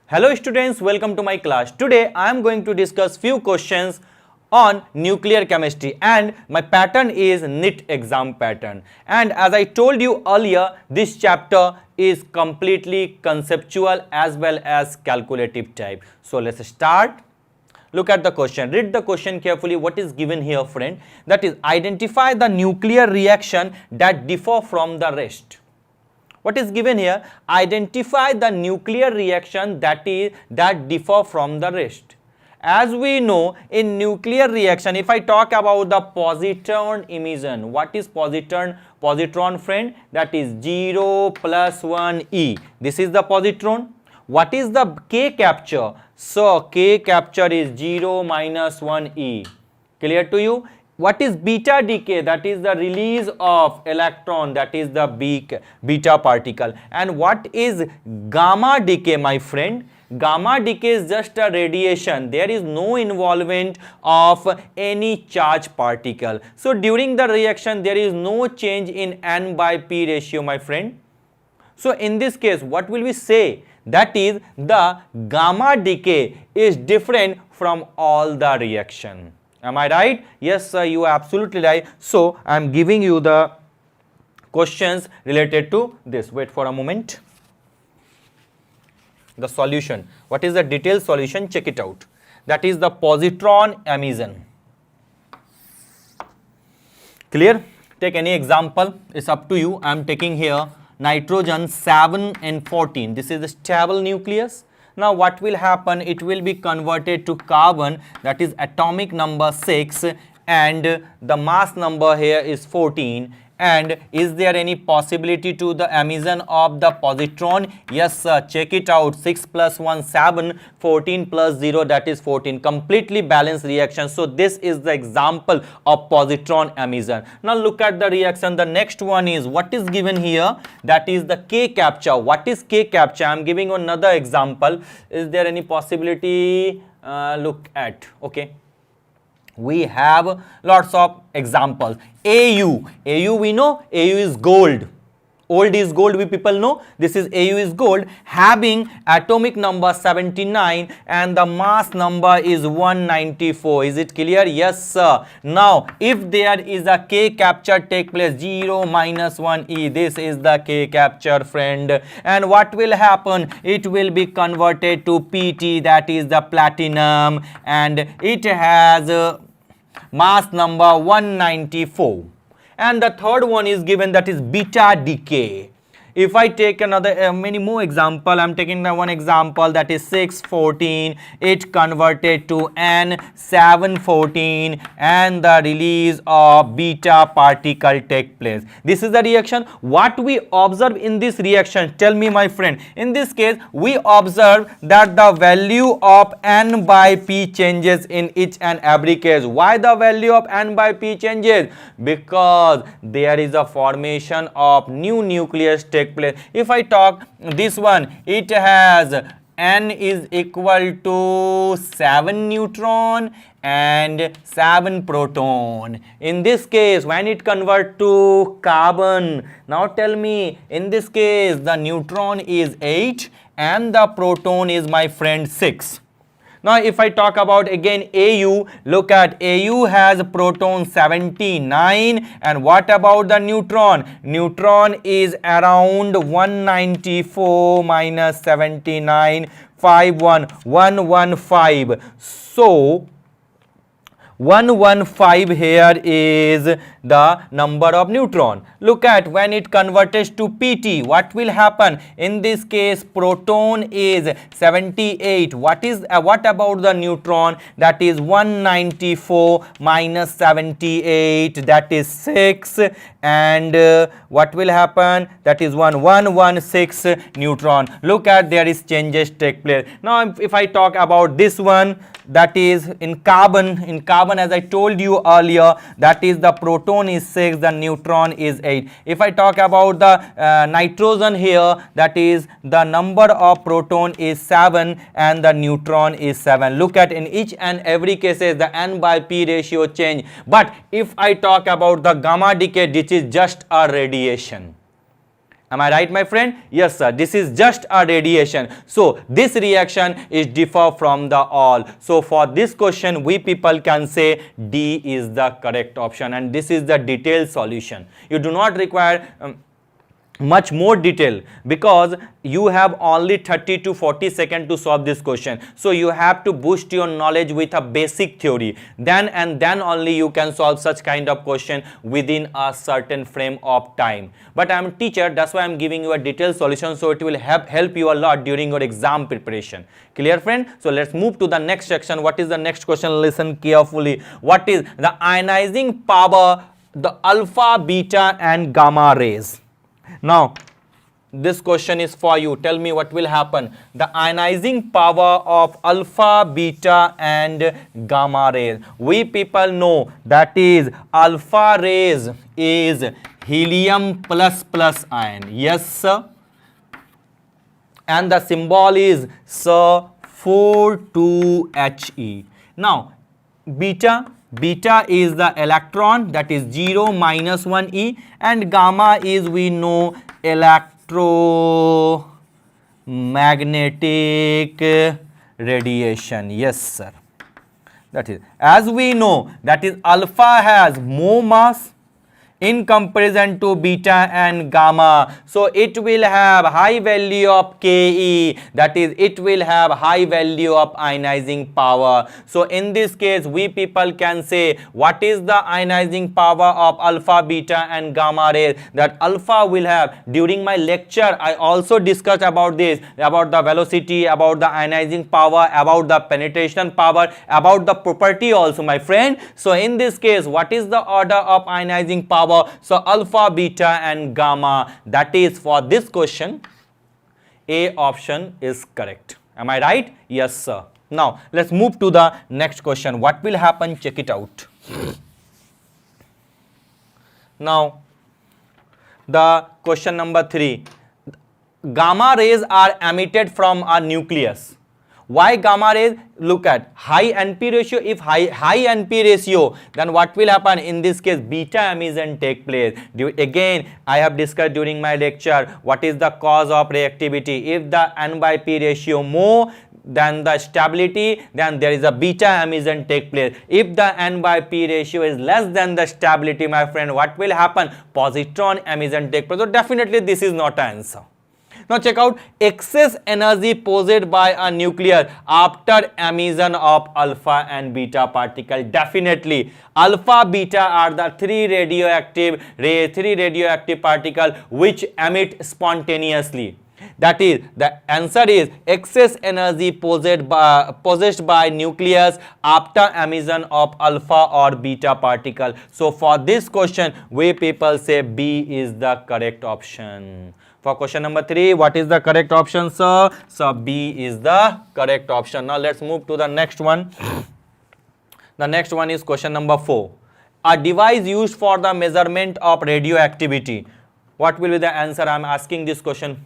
Hello students, welcome to my class. Today I am going to discuss few questions on nuclear chemistry and my pattern is NIT exam pattern. And as I told you earlier, this chapter is completely conceptual as well as calculative type. So let's start. Look at the question. Read the question carefully. What is given here, friend? That is, identify the nuclear reaction that differ from the rest. What is given here? Identify the nuclear reaction that differ from the rest. As we know, in nuclear reaction, if I talk about the positron emission, what is positron, friend? That is 0 plus 1 E. This is the positron. What is the K capture? So K capture is 0 minus 1 E. Clear to you? What is beta decay? That is the release of electron, that is the beta particle. And what is gamma decay, my friend? Gamma decay is just a radiation. There is no involvement of any charge particle. So during the reaction, there is no change in N by P ratio, my friend. So in this case, what will we say? That is, the gamma decay is different from all the reaction. Am I right? Yes, sir, you are absolutely right. So I am giving you the questions related to this. Wait for a moment. The solution. What is the detailed solution? Check it out. That is the positron emission. Clear? Take any example. It's up to you. I am taking here nitrogen 7 and 14. This is the stable nucleus. Now what will happen? It will be converted to carbon, that is atomic number 6, and the mass number here is 14. And is there any possibility to the emission of the positron? Yes, sir. Check it out. 6 plus 1, 7, 14 plus 0, that is 14. Completely balanced reaction. So this is the example of positron emission. Now look at the reaction. The next one is, what is given here? That is the K capture. What is K capture? I am giving another example. Is there any possibility? Look at, okay. We have lots of examples. AU we know, AU is gold. Old is gold, we people know. This is AU is gold, having atomic number 79 and the mass number is 194. Is it clear? Yes, sir. Now if there is a K capture take place, 0 minus 1 E, this is the K capture, friend. And what will happen? It will be converted to PT, that is the platinum, and it has mass number 194. And the third one is given, that is beta decay. If I take another many more example, I am taking the one example, that is 614, it converted to N 714 and the release of beta particle take place. This is the reaction. What we observe in this reaction? Tell me, my friend. In this case, we observe that the value of N by P changes in each and every case. Why the value of N by P changes? Because there is a formation of new nucleus take place. If I talk this one, it has N is equal to 7 neutron and 7 proton. In this case, when it convert to carbon, now tell me, in this case the neutron is 8 and the proton is, my friend, 6. Now if I talk about again AU, look at AU has proton 79, and what about the neutron? Neutron is around 194 minus 79, 115. So 115 here is the number of neutron. Look at when it converts to PT, what will happen? In this case, proton is 78. What about the neutron? That is 194 minus 78, that is 6, and what will happen? That is 116 neutron. Look at, there is changes take place. Now if I talk about this one, that is in carbon carbon, as I told you earlier, that is the proton is 6, the neutron is 8. If I talk about the nitrogen here, that is the number of proton is 7 and the neutron is 7. Look at in each and every cases the N by P ratio change. But if I talk about the gamma decay, this is just a radiation. Am I right, my friend? Yes, sir. This is just a radiation. So this reaction is differ from the all. So for this question, we people can say D is the correct option, and this is the detailed solution. You do not require much more detail, because you have only 30 to 40 seconds to solve this question. So you have to boost your knowledge with a basic theory, then only you can solve such kind of question within a certain frame of time. But I am a teacher, that's why I am giving you a detailed solution, so it will help you a lot during your exam preparation. Clear, friend? So let's move to the next section. What is the next question? Listen carefully. What is the ionizing power, the alpha, beta and gamma rays? Now, this question is for you. Tell me what will happen. The ionizing power of alpha, beta and gamma rays. We people know that is alpha rays is helium plus ion. Yes, sir. And the symbol is sir 42He. Now, beta is the electron, that is 0 minus 1e, and gamma is, we know, electromagnetic radiation. Yes, sir. That is, as we know, that is alpha has more mass in comparison to beta and gamma, so it will have high value of Ke, that is it will have high value of ionizing power. So in this case, we people can say what is the ionizing power of alpha, beta and gamma rays. That alpha will have, during my lecture I also discussed about this, about the velocity, about the ionizing power, about the penetration power, about the property also, my friend. So in this case, what is the order of ionizing power? So alpha, beta and gamma. That is, for this question, A option is correct. Am I right? Yes, sir. Now let's move to the next question. What will happen? Check it out. Now the question number 3. Gamma rays are emitted from a nucleus. Why gamma rays? Look at high NP ratio. If high NP ratio, then what will happen? In this case, beta emission take place. Again, I have discussed during my lecture what is the cause of reactivity. If the N by P ratio more than the stability, then there is a beta emission take place. If the N by P ratio is less than the stability, my friend, what will happen? Positron emission take place. So definitely this is not an answer. Now check out excess energy possessed by a nucleus after emission of alpha and beta particle. Definitely alpha, beta are the three radioactive particles which emit spontaneously. That is, the answer is excess energy possessed by nucleus after emission of alpha or beta particle. So for this question, we people say B is the correct option. For question number 3, what is the correct option, sir? So B is the correct option. Now let's move to the next one. The next one is question number 4. A device used for the measurement of radioactivity. What will be the answer? I am asking this question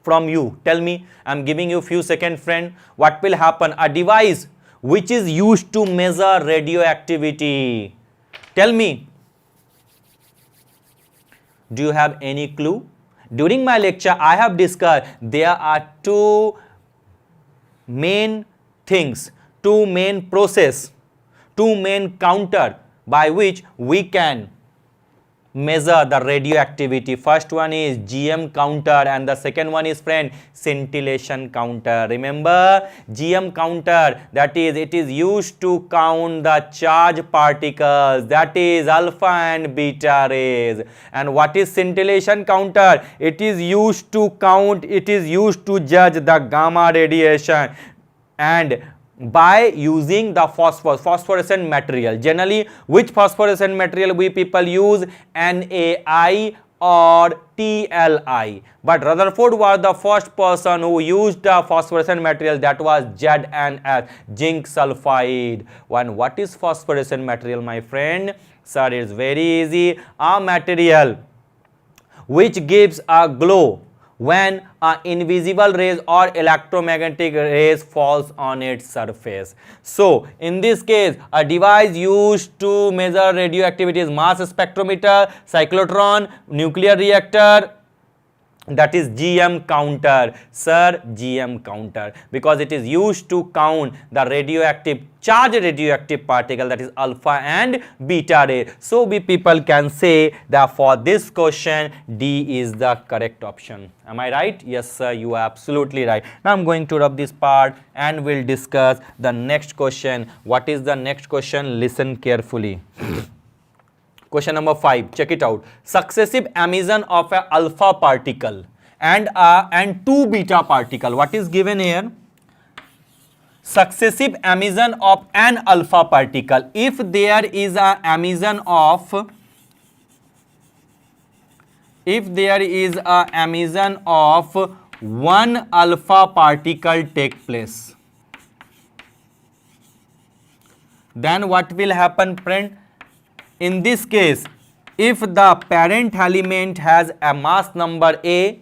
from you. Tell me. I am giving you a few seconds, friend. What will happen? A device which is used to measure radioactivity. Tell me. Do you have any clue? During my lecture, I have discussed there are two main things, two main process, two main counter by which we can measure the radioactivity. First one is GM counter and the second one is, friend, scintillation counter. Remember GM counter, that is it is used to count the charged particles, that is alpha and beta rays. And what is scintillation counter? It is used to count, it is used to judge the gamma radiation and by using the phosphorescent material. Generally, which phosphorescent material we people use? NaI or TLI. But Rutherford was the first person who used a phosphorescent material, that was ZnS, zinc sulfide. What is phosphorescent material, my friend? Sir, it's very easy. A material which gives a glow when invisible rays or electromagnetic rays falls on its surface. So in this case, a device used to measure radioactivity is mass spectrometer, cyclotron, nuclear reactor, that is GM counter. Sir, GM counter, because it is used to count the charged radioactive particle, that is alpha and beta ray. So we people can say that for this question D is the correct option. Am I right? Yes sir, you are absolutely right. Now I'm going to rub this part and we'll discuss the next question. What is the next question? Listen carefully. Question number 5, check it out. Successive emission of a alpha particle and two beta particle. What is given here? Successive emission of an alpha particle. If there is a emission of one alpha particle take place, then what will happen, friend? In this case, if the parent element has a mass number A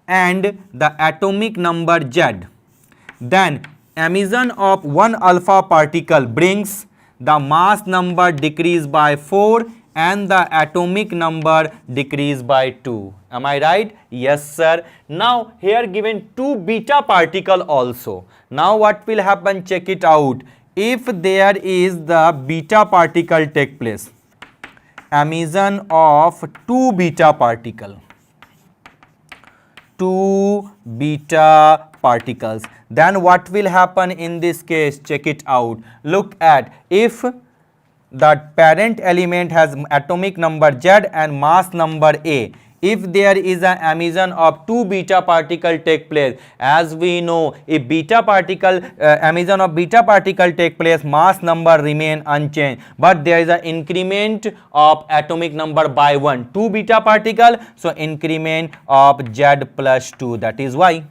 and the atomic number Z, then emission of one alpha particle brings the mass number decrease by 4 and the atomic number decrease by 2. Am I right? Yes sir. Now here given two beta particle also. Now what will happen? Check it out. If there is the beta particle take place, emission of two beta particles, then what will happen in this case? Check it out. Look at, if the parent element has atomic number Z and mass number A, if there is an emission of two beta particle take place, as we know, if beta particle emission of beta particle take place, mass number remain unchanged, but there is an increment of atomic number by 1, two beta particle, so increment of Z plus 2, that is why.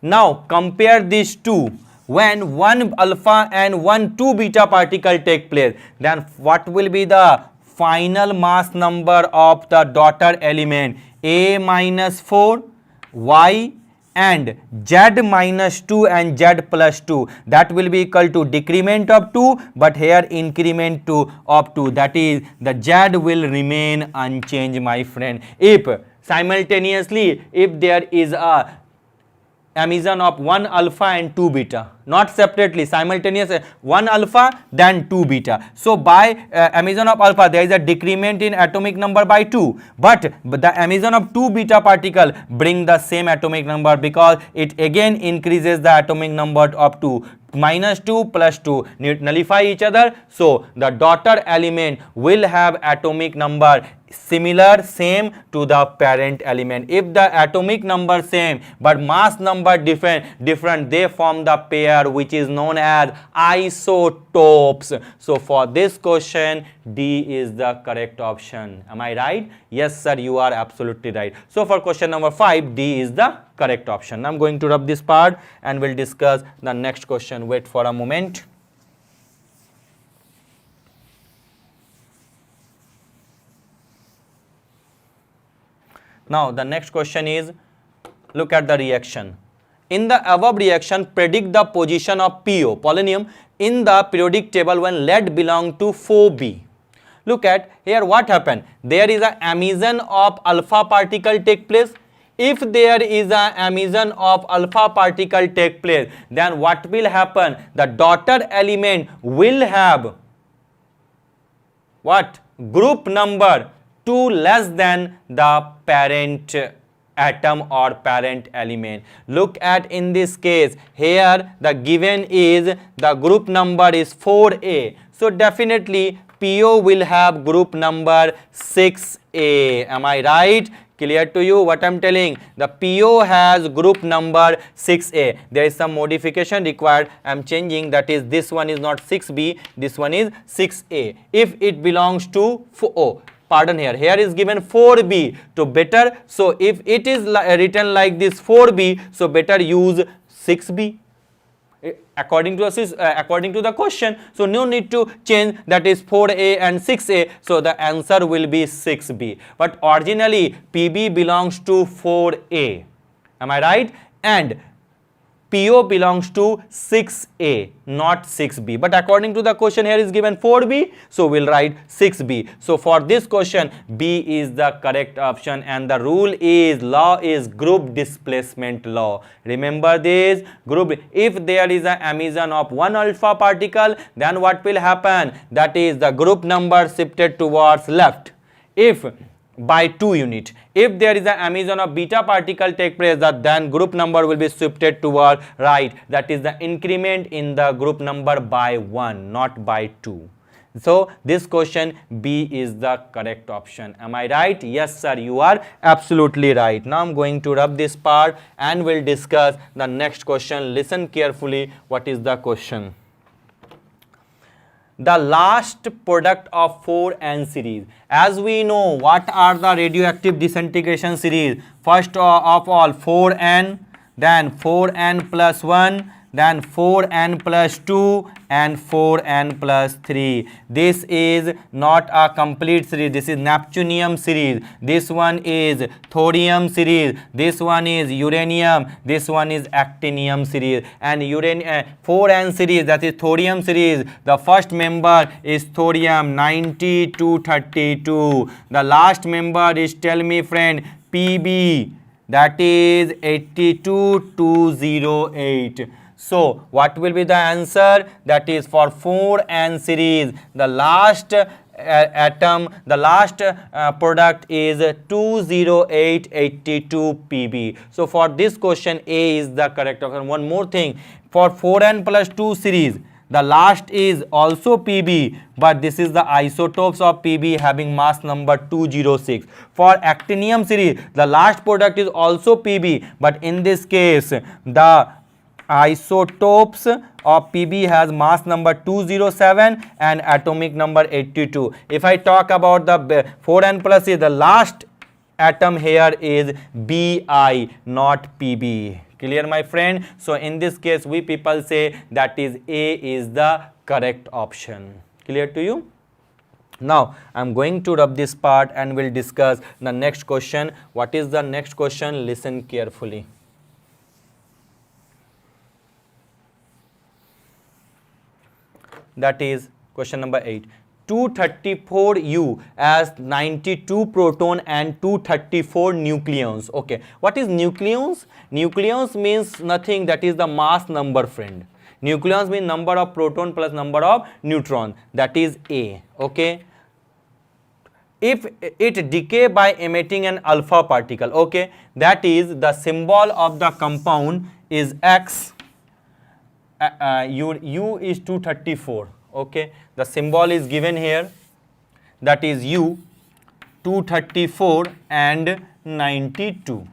Now compare these two. When one alpha and one two beta particle take place, then what will be the final mass number of the daughter element? A minus 4, Y and Z minus 2 and Z plus 2, that will be equal to decrement of 2, but here increment of 2, that is the Z will remain unchanged, my friend. If simultaneously, if there is a emission of one alpha and two beta, not separately, simultaneous, one alpha then two beta. So by emission of alpha there is a decrement in atomic number by 2, but the emission of two beta particle bring the same atomic number, because it again increases the atomic number of 2. Minus 2 plus 2 nullify each other, so the daughter element will have atomic number similar, same to the parent element. If the atomic number same but mass number different, they form the pair which is known as isotopes. So for this question D is the correct option. Am I right? Yes sir, you are absolutely right. So for question number 5, D is the correct option. I'm going to rub this part and we'll discuss the next question. Wait for a moment. Now the next question is, look at the reaction. In the above reaction, predict the position of PO, polonium, in the periodic table when lead belong to 4b. Look at here what happened. There is an emission of alpha particle take place. If there is an emission of alpha particle take place, then what will happen? The daughter element will have what? Group number 2 less than the parent atom or parent element. Look at in this case, here the given is the group number is 4A. So definitely PO will have group number 6A. Am I right? Clear to you what I'm telling? The PO has group number 6A. There is some modification required. I'm changing, that is this one is not 6B, this one is 6A. If it belongs to 4O, pardon, here is given 4b, so better, so if it is written like this 4b, so better use 6b according to according to the question. So no need to change, that is 4a and 6a, so the answer will be 6b. But originally PB belongs to 4a, am I right? And PO belongs to 6a, not 6b. But according to the question here is given 4b, so we'll write 6b. So for this question, B is the correct option, and the rule is, law is group displacement law. Remember this group. If there is an emission of one alpha particle, then what will happen? That is the group number shifted towards left. If by 2 unit. If there is an emission of beta particle take place, then group number will be shifted toward right. That is the increment in the group number by 1, not by 2. So this question, B is the correct option. Am I right? Yes sir, you are absolutely right. Now I'm going to rub this part and we'll discuss the next question. Listen carefully, what is the question? The last product of 4n series. As we know, what are the radioactive disintegration series? First of all 4n, then 4n plus 1, then 4n plus 2 and 4n plus 3. This is not a complete series. This is Neptunium series. This one is Thorium series. This one is Uranium. This one is Actinium series. And 4n series, that is Thorium series. The first member is Thorium 9232. The last member is, tell me friend, PB, that is 82208. So what will be the answer? That is for 4n series, the last atom, the last product is 20882 PB. So for this question, A is the correct option. One more thing, for 4n plus 2 series, the last is also PB, but this is the isotopes of PB having mass number 206. For actinium series, the last product is also PB, but in this case, the isotopes of PB has mass number 207 and atomic number 82. If I talk about the 4n plus, the last atom here is Bi, not PB. Clear my friend? So in this case, we people say that is A is the correct option. Clear to you? Now I am going to rub this part and we'll discuss the next question. What is the next question? Listen carefully. That is question number 8. 234U as 92 proton and 234 nucleons. Okay, what is nucleons? Nucleons means nothing, that is the mass number friend. Nucleons means number of proton plus number of neutron, that is A. Okay, if it decay by emitting an alpha particle, okay, that is the symbol of the compound is X, U is 234. Okay, the symbol is given here, that is U, 234 and 92.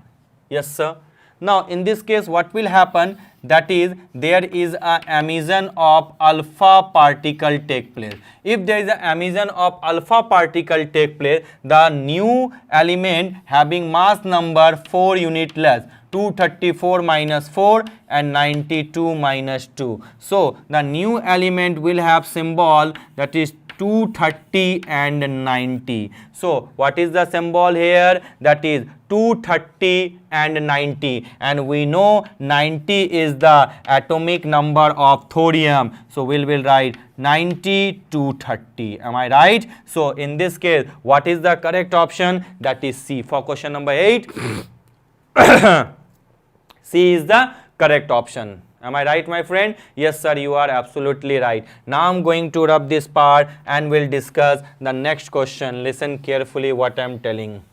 Yes sir. Now in this case, what will happen? That is, there is a emission of alpha particle take place. If there is an emission of alpha particle take place, the new element having mass number 4 unit less, 234 minus 4 and 92 minus 2. So the new element will have symbol, that is 230 and 90. So what is the symbol here? That is 230 and 90, and we know 90 is the atomic number of thorium. So we will write 90 230. Am I right? So in this case, what is the correct option? That is C. For question number 8, C is the correct option. Am I right, my friend? Yes sir, you are absolutely right. Now I'm going to rub this part and we'll discuss the next question. Listen carefully what I'm telling.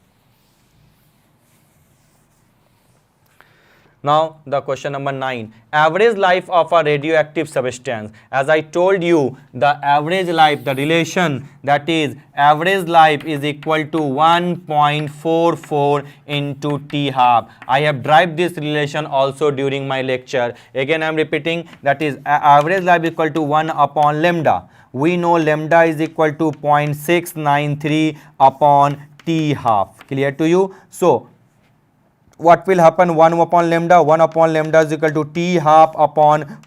Now the question number 9, average life of a radioactive substance. As I told you, the average life, the relation, that is average life is equal to 1.44 into T half. I have derived this relation also during my lecture. Again I am repeating, that is average life equal to 1 upon lambda. we know lambda is equal to 0.693 upon t half. Clear to you? So what will happen? 1 upon lambda is equal to t half upon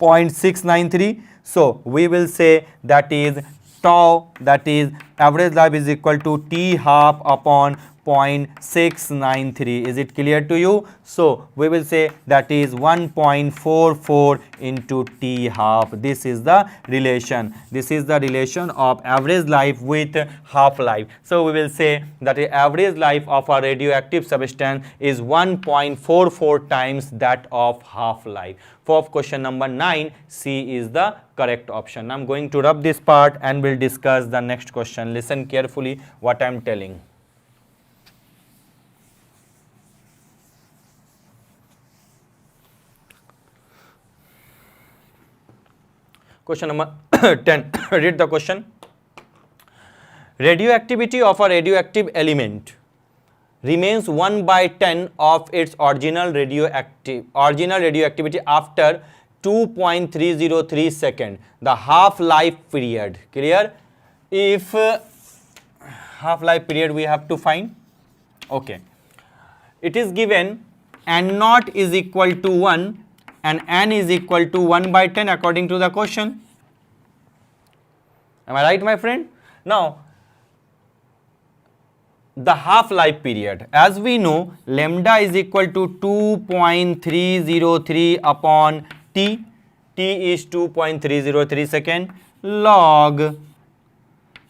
0.693. So we will say that is tau, that is average life is equal to t half upon 0.693. Is it clear to you? So we will say that is 1.44 into t half. This is the relation. This is the relation of average life with half life. So we will say that the average life of a radioactive substance is 1.44 times that of half life. For question number 9, C is the correct option. I am going to rub this part and we'll discuss the next question. Listen carefully what I am telling. Question number 10. Read the question. Radioactivity of a radioactive element remains 1/10 of its original radioactivity after 2.303 second. The half-life period. Clear? If half-life period we have to find. Okay. It is given n naught is equal to 1 and n is equal to 1/10 according to the question. Am I right, my friend? Now, the half-life period, as we know, lambda is equal to 2.303 upon t. T is 2.303 second log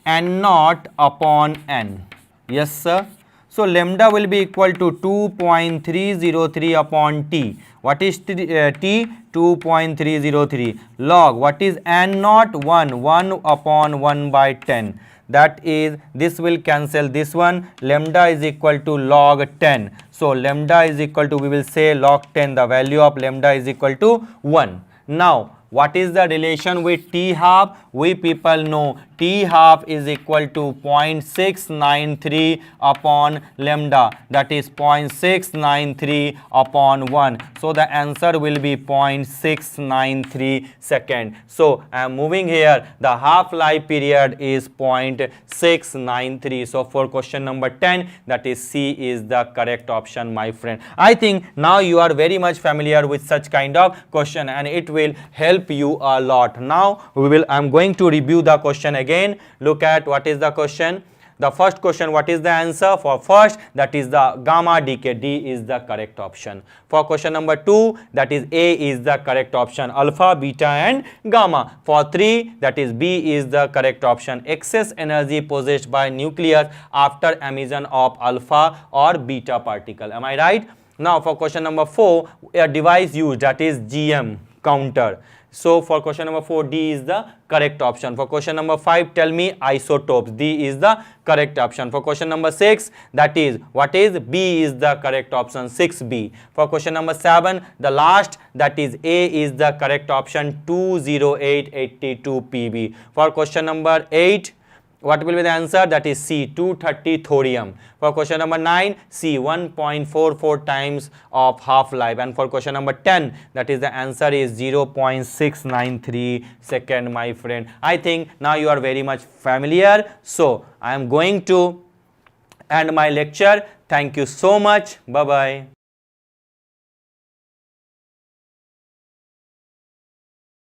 n naught upon n. Yes, sir. So lambda will be equal to 2.303 upon t. What is t? 2.303 log. What is n naught? 1 upon 1/10. That is, this will cancel this one. Lambda is equal to log 10. So lambda is equal to, we will say log 10. The value of lambda is equal to 1. Now, what is the relation with t half? We people know t half is equal to 0.693 upon lambda, that is 0.693 upon 1. So the answer will be 0.693 second. So I am moving here, the half-life period is 0.693. So for question number 10, that is C is the correct option, my friend. I think now you are very much familiar with such kind of question and it will help you a lot. Now I am going to review the question again. Look at what is the question. The first question, what is the answer? For first, that is the gamma decay. D is the correct option. For question number 2, that is A is the correct option. Alpha, beta and gamma. For 3, that is B is the correct option. Excess energy possessed by nucleus after emission of alpha or beta particle. Am I right? Now for question number 4, a device used, that is GM counter. So for question number 4, D is the correct option. For question number 5, tell me isotopes. D is the correct option. For question number 6, that is, what is? B is the correct option, 6B. For question number 7, the last, that is A is the correct option, 20882 PB. For question number 8, what will be the answer? That is C, 230 thorium. For question number 9, C, 1.44 times of half-life. And for question number 10, that is the answer is 0.693 second, my friend. I think now you are very much familiar. So I am going to end my lecture. Thank you so much. Bye-bye.